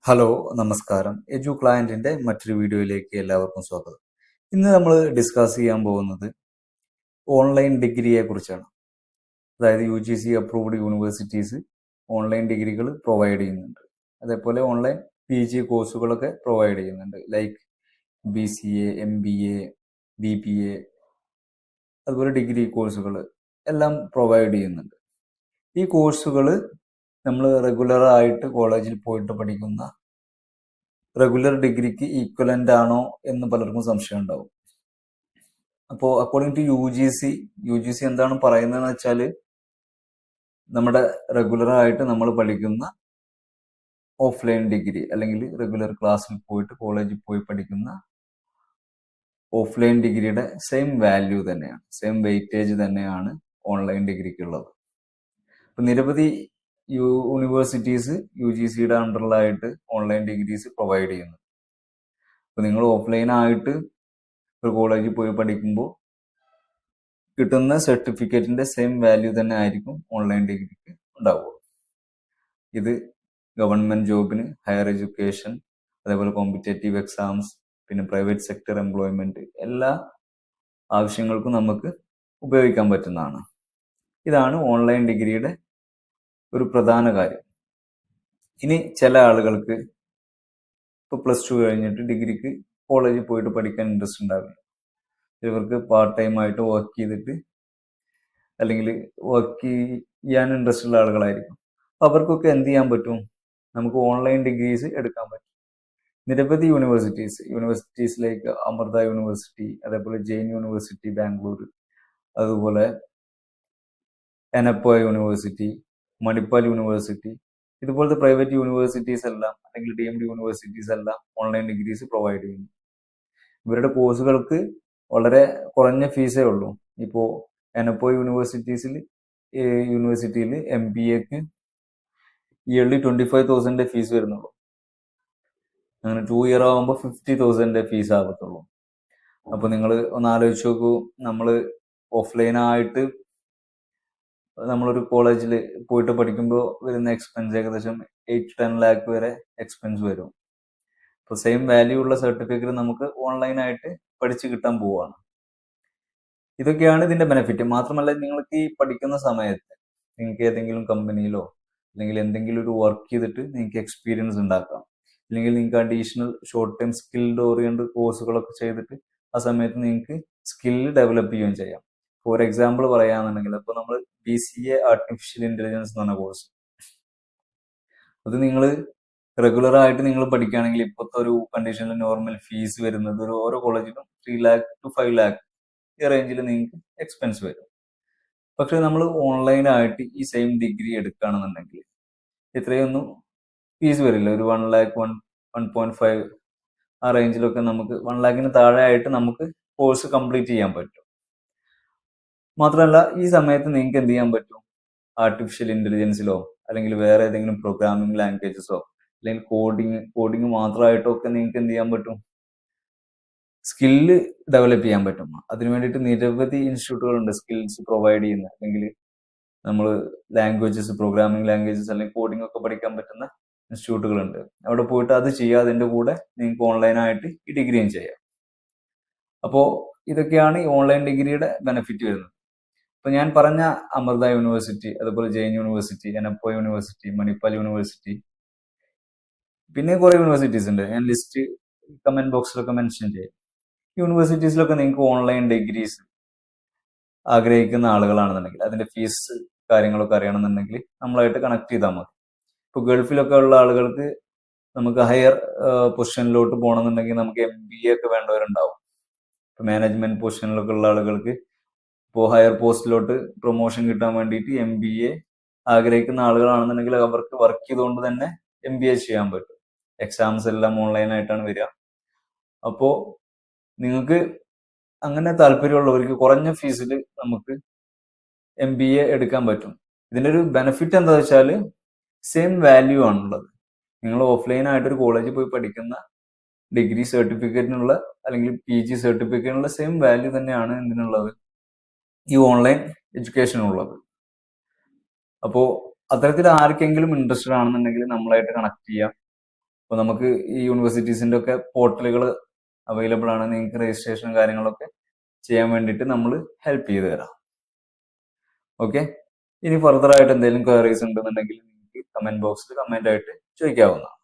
Hello, നമസ്കാരം. എജു ക്ലയന്റിന്റെ മറ്റൊരു വീഡിയോയിലേക്ക് എല്ലാവർക്കും സ്വാഗതം. ഇന്ന് നമ്മൾ ഡിസ്കസ് ചെയ്യാൻ പോകുന്നത് ഓൺലൈൻ ഡിഗ്രിയെ കുറിച്ചാണ്. അതായത് UGC അപ്രൂവ്ഡ് യൂണിവേഴ്സിറ്റീസ് ഓൺലൈൻ ഡിഗ്രികൾ പ്രൊവൈഡ് ചെയ്യുന്നുണ്ട്. അതേപോലെ ഓൺലൈൻ PG കോഴ്സുകളൊക്കെ പ്രൊവൈഡ് ചെയ്യുന്നുണ്ട്. ലൈക്ക് BCA, MBA, BBA, അതുപോലെ ഡിഗ്രി കോഴ്സുകൾ എല്ലാം പ്രൊവൈഡ് ചെയ്യുന്നുണ്ട്. ഈ കോഴ്സുകൾ നമ്മൾ റെഗുലർ ആയിട്ട് കോളേജിൽ പോയിട്ട് പഠിക്കുന്ന റെഗുലർ ഡിഗ്രിക്ക് ഈക്വലന്റ് ആണോ എന്ന് പലർക്കും സംശയം ഉണ്ടാവും. അപ്പോൾ according to U G C എന്താണ് പറയുന്നതെന്ന് വെച്ചാൽ നമ്മുടെ റെഗുലർ ആയിട്ട് നമ്മൾ പഠിക്കുന്ന ഓഫ്ലൈൻ ഡിഗ്രി അല്ലെങ്കിൽ റെഗുലർ ക്ലാസ്സിൽ പോയിട്ട് കോളേജിൽ പോയി പഠിക്കുന്ന ഓഫ്ലൈൻ ഡിഗ്രിയുടെ സെയിം വാല്യൂ തന്നെയാണ്, സെയിം വെയിറ്റേജ് തന്നെയാണ് ഓൺലൈൻ ഡിഗ്രിക്കുള്ളത്. അപ്പം നിരവധി യൂണിവേഴ്സിറ്റീസ് UGCയുടെ അണ്ടറിലായിട്ട് ഓൺലൈൻ ഡിഗ്രീസ് പ്രൊവൈഡ് ചെയ്യുന്നു. അപ്പോൾ നിങ്ങൾ ഓഫ്ലൈൻ ആയിട്ട് ഒരു കോളേജിൽ പോയി പഠിക്കുമ്പോൾ കിട്ടുന്ന സർട്ടിഫിക്കറ്റിന്റെ സെയിം വാല്യൂ തന്നെ ആയിരിക്കും ഓൺലൈൻ ഡിഗ്രിക്ക് ഉണ്ടാവുക. ഇത് ഗവൺമെന്റ് ജോബിന്, ഹയർ എഡ്യൂക്കേഷൻ, അതേപോലെ കോമ്പറ്റേറ്റീവ് എക്സാംസ്, പിന്നെ പ്രൈവറ്റ് സെക്ടർ എംപ്ലോയ്മെന്റ്, എല്ലാ ആവശ്യങ്ങൾക്കും നമുക്ക് ഉപയോഗിക്കാൻ പറ്റുന്നതാണ്. ഇതാണ് ഓൺലൈൻ ഡിഗ്രിയുടെ ഒരു പ്രധാന കാര്യം. ഇനി ചില ആളുകൾക്ക് ഇപ്പോൾ +2 കഴിഞ്ഞിട്ട് ഡിഗ്രിക്ക് കോളേജിൽ പോയിട്ട് പഠിക്കാൻ ഇൻട്രസ്റ്റ് ഉണ്ടാവില്ല. ഇവർക്ക് പാർട്ട് ടൈം ആയിട്ട് വർക്ക് ചെയ്തിട്ട് അല്ലെങ്കിൽ വർക്ക് ചെയ്യാൻ ഇൻട്രസ്റ്റ് ഉള്ള ആളുകളായിരിക്കും. അപ്പോൾ അവർക്കൊക്കെ എന്ത് ചെയ്യാൻ പറ്റും? നമുക്ക് ഓൺലൈൻ ഡിഗ്രീസ് എടുക്കാൻ പറ്റും. നിരവധി യൂണിവേഴ്സിറ്റീസ് ലൈക്ക് അമൃത യൂണിവേഴ്സിറ്റി, അതേപോലെ ജെയിൻ യൂണിവേഴ്സിറ്റി ബാംഗ്ലൂർ, അതുപോലെ എനപ്പ യൂണിവേഴ്സിറ്റി, മണിപ്പാൽ യൂണിവേഴ്സിറ്റി, ഇതുപോലത്തെ പ്രൈവറ്റ് യൂണിവേഴ്സിറ്റീസ് എല്ലാം അല്ലെങ്കിൽ ഡീംഡ് യൂണിവേഴ്സിറ്റീസ് എല്ലാം ഓൺലൈൻ ഡിഗ്രീസ് പ്രൊവൈഡ് ചെയ്യുന്നു. ഇവരുടെ കോഴ്സുകൾക്ക് വളരെ കുറഞ്ഞ ഫീസേ ഉള്ളൂ. ഇപ്പോൾ എനപ്പോ യൂണിവേഴ്സിറ്റിയിൽ MBAക്ക് ഇയർലി 25,000 ഫീസ് വരുന്നുള്ളൂ. അങ്ങനെ 2 ഇയർ ആകുമ്പോൾ 50,000 ഫീസ് ആകത്തുള്ളൂ. അപ്പോൾ നിങ്ങൾ ഒന്ന് ആലോചിച്ച് നോക്കൂ, നമ്മൾ ഓഫ്ലൈനായിട്ട് നമ്മളൊരു കോളേജിൽ പോയിട്ട് പഠിക്കുമ്പോൾ വരുന്ന എക്സ്പെൻസ് ഏകദേശം 8 to 10 lakh വരെ എക്സ്പെൻസ് വരും. അപ്പോൾ സെയിം വാല്യൂ ഉള്ള സർട്ടിഫിക്കറ്റ് നമുക്ക് ഓൺലൈനായിട്ട് പഠിച്ച് കിട്ടാൻ പോവുകയാണ്. ഇതൊക്കെയാണ് ഇതിന്റെ ബെനിഫിറ്റ്. മാത്രമല്ല, നിങ്ങൾക്ക് ഈ പഠിക്കുന്ന സമയത്ത് നിങ്ങൾക്ക് ഏതെങ്കിലും കമ്പനിയിലോ അല്ലെങ്കിൽ എന്തെങ്കിലും ഒരു വർക്ക് ചെയ്തിട്ട് നിങ്ങൾക്ക് എക്സ്പീരിയൻസ് ഉണ്ടാക്കാം. അല്ലെങ്കിൽ നിങ്ങൾക്ക് additional short time skilled oriented കോഴ്സുകളൊക്കെ ചെയ്തിട്ട് ആ സമയത്ത് നിങ്ങൾക്ക് സ്കില്ല് ഡെവലപ്പ് ചെയ്യുകയും ചെയ്യാം. ഫോർ എക്സാമ്പിൾ പറയുകയാണെന്നുണ്ടെങ്കിൽ ഇപ്പോൾ നമ്മൾ BCA ആർട്ടിഫിഷ്യൽ ഇന്റലിജൻസ് എന്ന് പറഞ്ഞ കോഴ്സ്, അത് നിങ്ങൾ റെഗുലർ ആയിട്ട് നിങ്ങൾ പഠിക്കുകയാണെങ്കിൽ ഇപ്പോഴത്തെ ഒരു കണ്ടീഷനിൽ നോർമൽ ഫീസ് വരുന്നത് ഓരോ കോളേജിലും 3 lakh to 5 lakh ഈ റേഞ്ചിൽ നിങ്ങൾക്ക് എക്സ്പെൻസ് വരും. പക്ഷെ നമ്മൾ ഓൺലൈനായിട്ട് ഈ സെയിം ഡിഗ്രി എടുക്കുകയാണെന്നുണ്ടെങ്കിൽ ഇത്രയൊന്നും ഫീസ് വരില്ല. ഒരു 1 lakh 1.5 ആ റേഞ്ചിലൊക്കെ നമുക്ക് 1 lakhന് താഴെ ആയിട്ട് നമുക്ക് കോഴ്സ് കംപ്ലീറ്റ് ചെയ്യാൻ പറ്റും. മാത്രമല്ല, ഈ സമയത്ത് നിങ്ങൾക്ക് എന്ത് ചെയ്യാൻ പറ്റും? ആർട്ടിഫിഷ്യൽ ഇന്റലിജൻസിലോ അല്ലെങ്കിൽ വേറെ ഏതെങ്കിലും പ്രോഗ്രാമിംഗ് ലാംഗ്വേജസോ അല്ലെങ്കിൽ കോഡിങ് മാത്രമായിട്ടോ ഒക്കെ നിങ്ങൾക്ക് എന്ത് ചെയ്യാൻ പറ്റും? സ്കില്ല് ഡെവലപ്പ് ചെയ്യാൻ പറ്റും. അതിനു വേണ്ടിയിട്ട് നിരവധി ഇൻസ്റ്റിറ്റ്യൂട്ടുകളുണ്ട് സ്കിൽസ് പ്രൊവൈഡ് ചെയ്യുന്ന, അല്ലെങ്കിൽ നമ്മൾ പ്രോഗ്രാമിംഗ് ലാംഗ്വേജസ് അല്ലെങ്കിൽ കോഡിംഗ് ഒക്കെ പഠിക്കാൻ പറ്റുന്ന ഇൻസ്റ്റിറ്റ്യൂട്ടുകളുണ്ട്. അവിടെ പോയിട്ട് അത് ചെയ്യുക, അതിൻ്റെ കൂടെ നിങ്ങൾക്ക് ഓൺലൈനായിട്ട് ഈ ഡിഗ്രിയും ചെയ്യാം. അപ്പോൾ ഇതൊക്കെയാണ് ഈ ഓൺലൈൻ ഡിഗ്രിയുടെ ബെനിഫിറ്റ് വരുന്നത്. അപ്പോൾ ഞാൻ പറഞ്ഞ അമൃത യൂണിവേഴ്സിറ്റി, അതുപോലെ ജെയിൻ യൂണിവേഴ്സിറ്റി, എനപ്പോ യൂണിവേഴ്സിറ്റി, മണിപ്പാൽ യൂണിവേഴ്സിറ്റി, പിന്നെ കുറേ യൂണിവേഴ്സിറ്റീസ് ഉണ്ട്. ഞാൻ ലിസ്റ്റ് കമന്റ് ബോക്സിലൊക്കെ മെൻഷൻ ചെയ്യാം. യൂണിവേഴ്സിറ്റീസിലൊക്കെ നിങ്ങൾക്ക് ഓൺലൈൻ ഡിഗ്രീസ് ആഗ്രഹിക്കുന്ന ആളുകളാണെന്നുണ്ടെങ്കിൽ അതിന്റെ ഫീസ് കാര്യങ്ങളൊക്കെ അറിയണമെന്നുണ്ടെങ്കിൽ നമ്മളായിട്ട് കണക്ട് ചെയ്താൽ മതി. ഇപ്പോൾ ഗൾഫിലൊക്കെ ഉള്ള ആളുകൾക്ക് നമുക്ക് ഹയർ പൊസിഷനിലോട്ട് പോകണമെന്നുണ്ടെങ്കിൽ നമുക്ക് MBA ഒക്കെ വേണ്ടവരുണ്ടാവും. ഇപ്പോൾ മാനേജ്മെന്റ് പൊസിഷനിലൊക്കെ ഉള്ള ആളുകൾക്ക് ഇപ്പോൾ ഹയർ പോസ്റ്റിലോട്ട് പ്രൊമോഷൻ കിട്ടാൻ വേണ്ടിയിട്ട് MBA ആഗ്രഹിക്കുന്ന ആളുകളാണെന്നുണ്ടെങ്കിൽ അവർക്ക് വർക്ക് ചെയ്തുകൊണ്ട് തന്നെ MBA ചെയ്യാൻ പറ്റും. എക്സാംസ് എല്ലാം ഓൺലൈനായിട്ടാണ് വരിക. അപ്പോൾ നിങ്ങൾക്ക് അങ്ങനെ താല്പര്യമുള്ളവർക്ക് കുറഞ്ഞ ഫീസിൽ നമുക്ക് MBA എടുക്കാൻ പറ്റും. ഇതിന്റെ ഒരു ബെനിഫിറ്റ് എന്താ വെച്ചാൽ സെയിം വാല്യൂ ആണുള്ളത്. നിങ്ങൾ ഓഫ്ലൈൻ ആയിട്ട് ഒരു കോളേജിൽ പോയി പഠിക്കുന്ന ഡിഗ്രി സർട്ടിഫിക്കറ്റിനുള്ള അല്ലെങ്കിൽ PG സർട്ടിഫിക്കറ്റിനുള്ള സെയിം വാല്യൂ തന്നെയാണ് ഇതിനുള്ളത്, ഈ ഓൺലൈൻ എഡ്യൂക്കേഷനുള്ളത്. അപ്പോൾ അത്തരത്തിൽ ആർക്കെങ്കിലും ഇൻട്രസ്റ്റഡ് ആണെന്നുണ്ടെങ്കിൽ നമ്മളായിട്ട് കണക്ട് ചെയ്യാം. അപ്പോൾ നമുക്ക് ഈ യൂണിവേഴ്സിറ്റീസിൻ്റെ ഒക്കെ പോർട്ടലുകൾ അവൈലബിൾ ആണ്. നിങ്ങൾക്ക് രജിസ്ട്രേഷനും കാര്യങ്ങളൊക്കെ ചെയ്യാൻ വേണ്ടിയിട്ട് നമ്മൾ ഹെൽപ്പ് ചെയ്ത് തരാം. ഓക്കെ, ഇനി ഫർദർ ആയിട്ട് എന്തെങ്കിലും ക്വയറീസ് ഉണ്ടെന്നുണ്ടെങ്കിൽ നിങ്ങൾക്ക് കമന്റ് ബോക്സിൽ കമന്റ് ആയിട്ട് ചോദിക്കാവുന്നതാണ്.